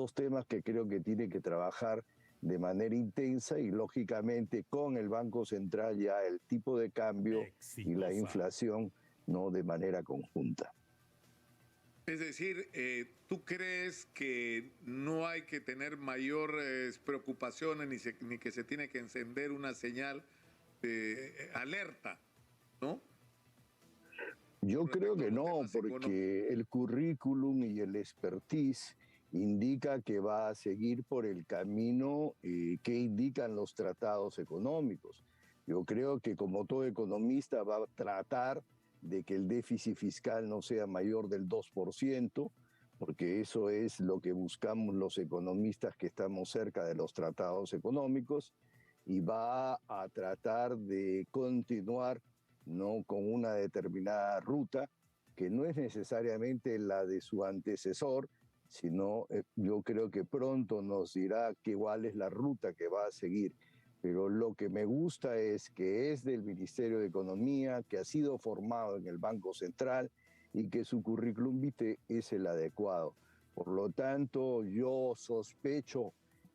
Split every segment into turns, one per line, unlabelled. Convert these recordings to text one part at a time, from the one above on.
dos temas que creo que tiene que trabajar de manera intensa y lógicamente con el Banco Central ya el tipo de cambio y la inflación, ¿no?, de manera conjunta.
Es decir, ¿tú crees que no hay que tener mayores preocupaciones ni que se tiene que encender una señal de alerta, ¿no?
Yo creo que no, porque el currículum y el expertise indica que va a seguir por el camino que indican los tratados económicos. Yo creo que como todo economista va a tratar de que el déficit fiscal no sea mayor del 2%, porque eso es lo que buscamos los economistas que estamos cerca de los tratados económicos, y va a tratar de continuar, ¿no?, con una determinada ruta que no es necesariamente la de su antecesor, sino yo creo que pronto nos dirá cuál es la ruta que va a seguir. Pero lo que me gusta es que es del Ministerio de Economía, que ha sido formado en el Banco Central y que su currículum vitae es el adecuado. Por lo tanto, yo sospecho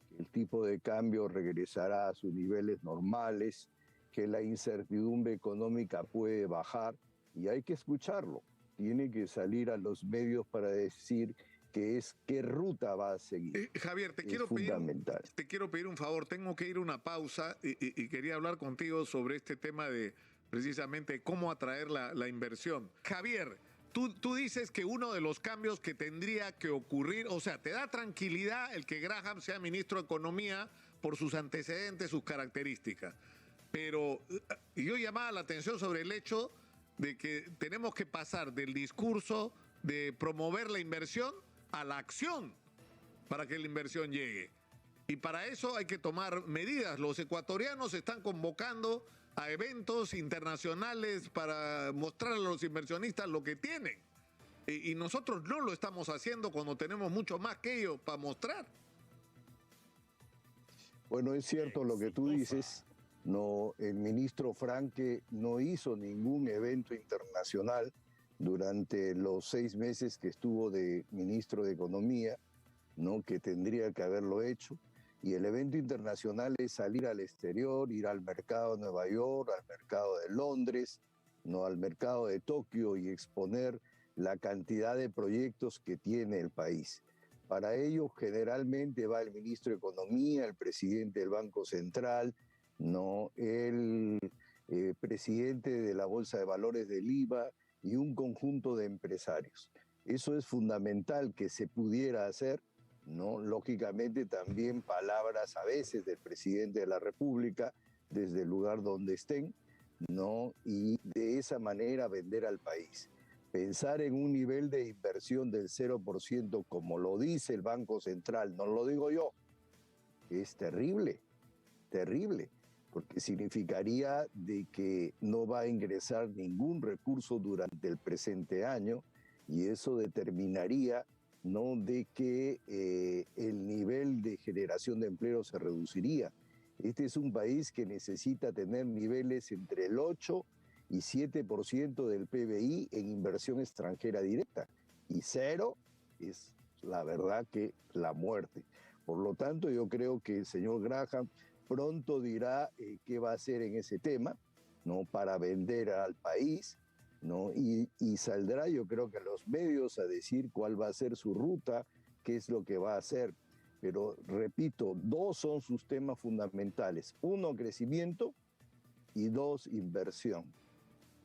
que el tipo de cambio regresará a sus niveles normales, que la incertidumbre económica puede bajar y hay que escucharlo. Tiene que salir a los medios para decir qué ruta va a seguir.
Javier, te
fundamental.
Te quiero pedir un favor, tengo que ir a una pausa y quería hablar contigo sobre este tema de precisamente cómo atraer la inversión. Javier, tú dices que uno de los cambios que tendría que ocurrir, o sea, te da tranquilidad el que Graham sea ministro de Economía por sus antecedentes, sus características, pero yo llamaba la atención sobre el hecho de que tenemos que pasar del discurso de promover la inversión a la acción para que la inversión llegue. Y para eso hay que tomar medidas. Los ecuatorianos están convocando a eventos internacionales para mostrar a los inversionistas lo que tienen. Y nosotros no lo estamos haciendo cuando tenemos mucho más que ellos para mostrar.
Bueno, es cierto lo que tú dices. No, el ministro Franque no hizo ningún evento internacional durante los 6 meses que estuvo de ministro de Economía, ¿no?, que tendría que haberlo hecho. Y el evento internacional es salir al exterior, ir al mercado de Nueva York, al mercado de Londres, ¿no?, al mercado de Tokio y exponer la cantidad de proyectos que tiene el país. Para ello generalmente va el ministro de Economía, el presidente del Banco Central, ¿no?, el presidente de la Bolsa de Valores del IVA y un conjunto de empresarios. Eso es fundamental que se pudiera hacer, ¿no? Lógicamente también palabras a veces del presidente de la República desde el lugar donde estén, ¿no?, y de esa manera vender al país. Pensar en un nivel de inversión del 0%, como lo dice el Banco Central, no lo digo yo, es terrible, terrible, porque significaría de que no va a ingresar ningún recurso durante el presente año y eso determinaría, ¿no?, de que el nivel de generación de empleo se reduciría. Este es un país que necesita tener niveles entre el 8 y 7% del PBI en inversión extranjera directa, y 0 es la verdad que la muerte. Por lo tanto, yo creo que el señor Graham pronto dirá qué va a hacer en ese tema, ¿no?, para vender al país, ¿no?, y saldrá, yo creo que a los medios a decir cuál va a ser su ruta, qué es lo que va a hacer. Pero repito, 2 son sus temas fundamentales: 1, crecimiento, y 2, inversión.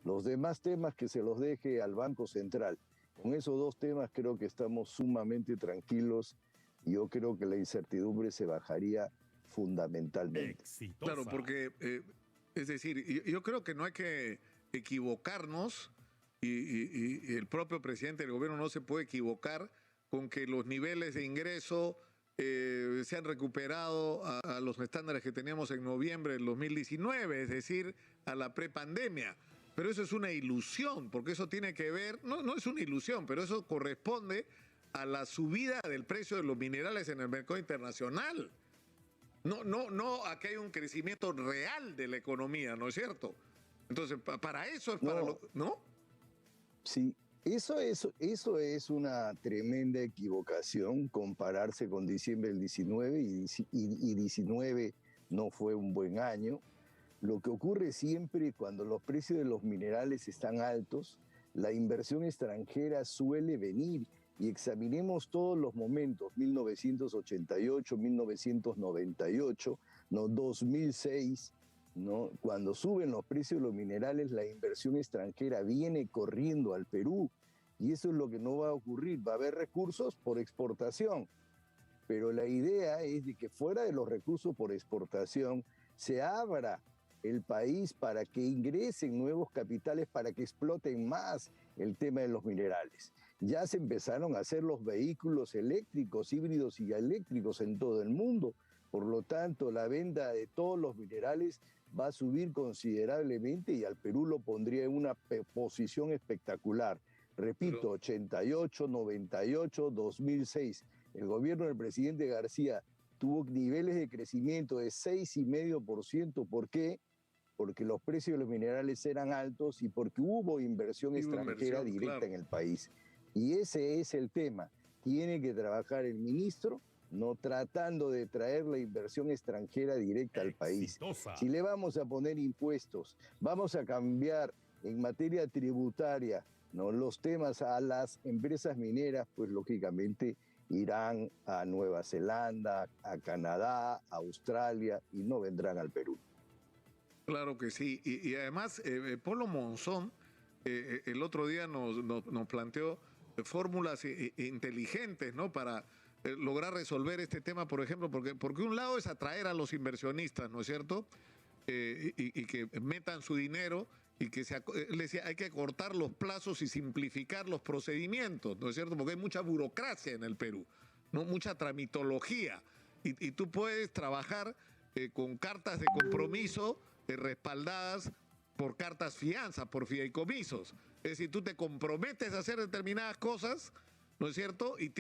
Los demás temas que se los deje al Banco Central. Con esos 2 temas creo que estamos sumamente tranquilos y yo creo que la incertidumbre se bajaría fundamentalmente.
Exitosa.
Claro, porque, es decir, yo creo que no hay que equivocarnos y el propio presidente del gobierno no se puede equivocar con que los niveles de ingreso se han recuperado a los estándares que teníamos en noviembre del 2019, es decir, a la prepandemia. Pero eso es una ilusión, porque eso tiene que ver, no es una ilusión, pero eso corresponde a la subida del precio de los minerales en el mercado internacional. No, aquí hay un crecimiento real de la economía, ¿no es cierto? Entonces, para eso es para
no.
¿no?
Sí, Eso es una tremenda equivocación, compararse con diciembre del 19 y 19 no fue un buen año. Lo que ocurre siempre cuando los precios de los minerales están altos, la inversión extranjera suele venir y examinemos todos los momentos, 1988, 1998, ¿no? 2006, ¿no? Cuando suben los precios de los minerales, la inversión extranjera viene corriendo al Perú y eso es lo que no va a ocurrir. Va a haber recursos por exportación, pero la idea es de que fuera de los recursos por exportación se abra el país para que ingresen nuevos capitales, para que exploten más el tema de los minerales. Ya se empezaron a hacer los vehículos eléctricos, híbridos y eléctricos en todo el mundo. Por lo tanto, la venta de todos los minerales va a subir considerablemente y al Perú lo pondría en una posición espectacular. Repito, 88, 98, 2006. El gobierno del presidente García tuvo niveles de crecimiento de 6,5%. ¿Por qué? Porque los precios de los minerales eran altos y porque hubo inversión extranjera directa en el país. Y ese es el tema. Tiene que trabajar el ministro, no tratando de traer la inversión extranjera directa al país. Si le vamos a poner impuestos, vamos a cambiar en materia tributaria, ¿no?, los temas a las empresas mineras, pues lógicamente irán a Nueva Zelanda, a Canadá, a Australia y no vendrán al Perú.
Claro que sí. Y además, Polo Monzón el otro día nos planteó fórmulas inteligentes, ¿no?, para lograr resolver este tema, por ejemplo, porque un lado es atraer a los inversionistas, ¿no es cierto? Y que metan su dinero y que le decía, hay que cortar los plazos y simplificar los procedimientos, ¿no es cierto? Porque hay mucha burocracia en el Perú, ¿no? Mucha tramitología. Y tú puedes trabajar con cartas de compromiso respaldadas por cartas fianza, por fideicomisos. Es decir, tú te comprometes a hacer determinadas cosas, ¿no es cierto? Y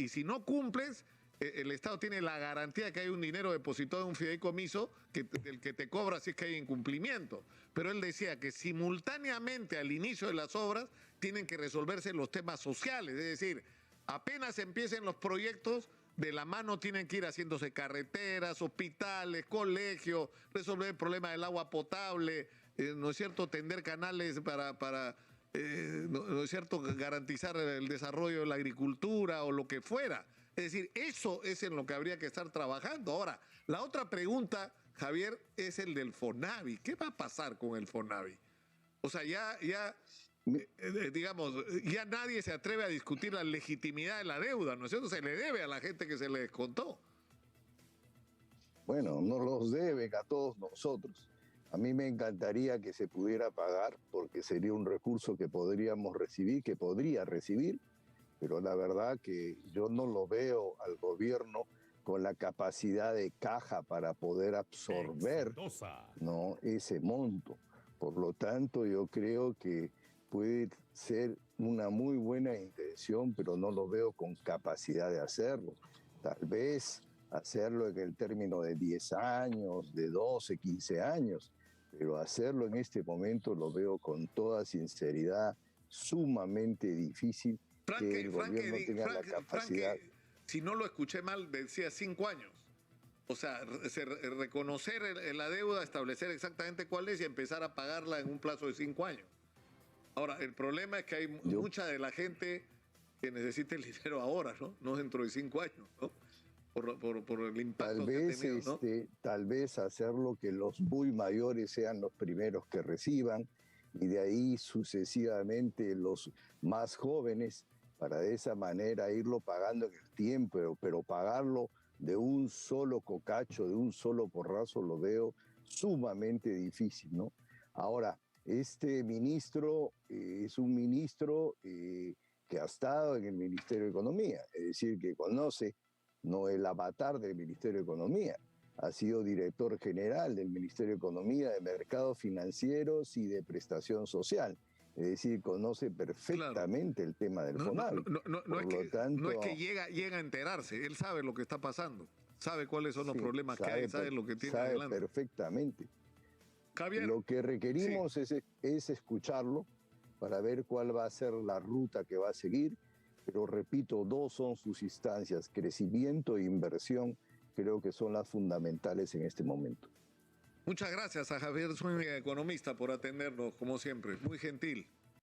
si no cumples, el Estado tiene la garantía de que hay un dinero depositado en un fideicomiso del que te cobra si es que hay incumplimiento. Pero él decía que simultáneamente al inicio de las obras tienen que resolverse los temas sociales, es decir, apenas empiecen los proyectos, de la mano tienen que ir haciéndose carreteras, hospitales, colegios, resolver el problema del agua potable, ¿no es cierto?, tender canales para ¿no es cierto?, garantizar el desarrollo de la agricultura o lo que fuera. Es decir, eso es en lo que habría que estar trabajando. Ahora, la otra pregunta, Javier, es el del FONAVI. ¿Qué va a pasar con el FONAVI? O sea, digamos, ya nadie se atreve a discutir la legitimidad de la deuda, ¿no es cierto? Se le debe a la gente que se le descontó.
Bueno, nos los deben a todos nosotros. A mí me encantaría que se pudiera pagar porque sería un recurso que podríamos recibir, que podría recibir, pero la verdad que yo no lo veo al gobierno con la capacidad de caja para poder absorber, ¿no?, ese monto. Por lo tanto, yo creo que puede ser una muy buena intención, pero no lo veo con capacidad de hacerlo. Tal vez hacerlo en el término de 10 años, de 12, 15 años, pero hacerlo en este momento lo veo con toda sinceridad sumamente difícil. Que el gobierno tenga la capacidad.
Si no lo escuché mal, decía 5 años. O sea, reconocer la deuda, establecer exactamente cuál es y empezar a pagarla en un plazo de 5 años. Ahora, el problema es que hay mucha de la gente que necesita el dinero ahora, ¿no? No dentro de 5 años, ¿no? Por el impacto que ha tenido, ¿no?
Tal vez hacerlo que los muy mayores sean los primeros que reciban y de ahí sucesivamente los más jóvenes, para de esa manera irlo pagando en el tiempo, pero pagarlo de un solo cocacho, de un solo porrazo, lo veo sumamente difícil, ¿no? Ahora, este ministro es un ministro que ha estado en el Ministerio de Economía, es decir, que conoce, no el avatar del Ministerio de Economía, ha sido director general del Ministerio de Economía, de Mercados Financieros y de Prestación Social. Es decir, conoce perfectamente el tema del FONAVI.
No es que llega a enterarse, él sabe lo que está pasando, sabe cuáles son los problemas que hay, sabe lo que tiene adelante.
Sabe perfectamente.
Javier,
lo que requerimos es escucharlo, para ver cuál va a ser la ruta que va a seguir. Pero repito, dos son sus instancias, crecimiento e inversión, creo que son las fundamentales en este momento.
Muchas gracias a Javier Zúñiga, economista, por atendernos, como siempre. Muy gentil.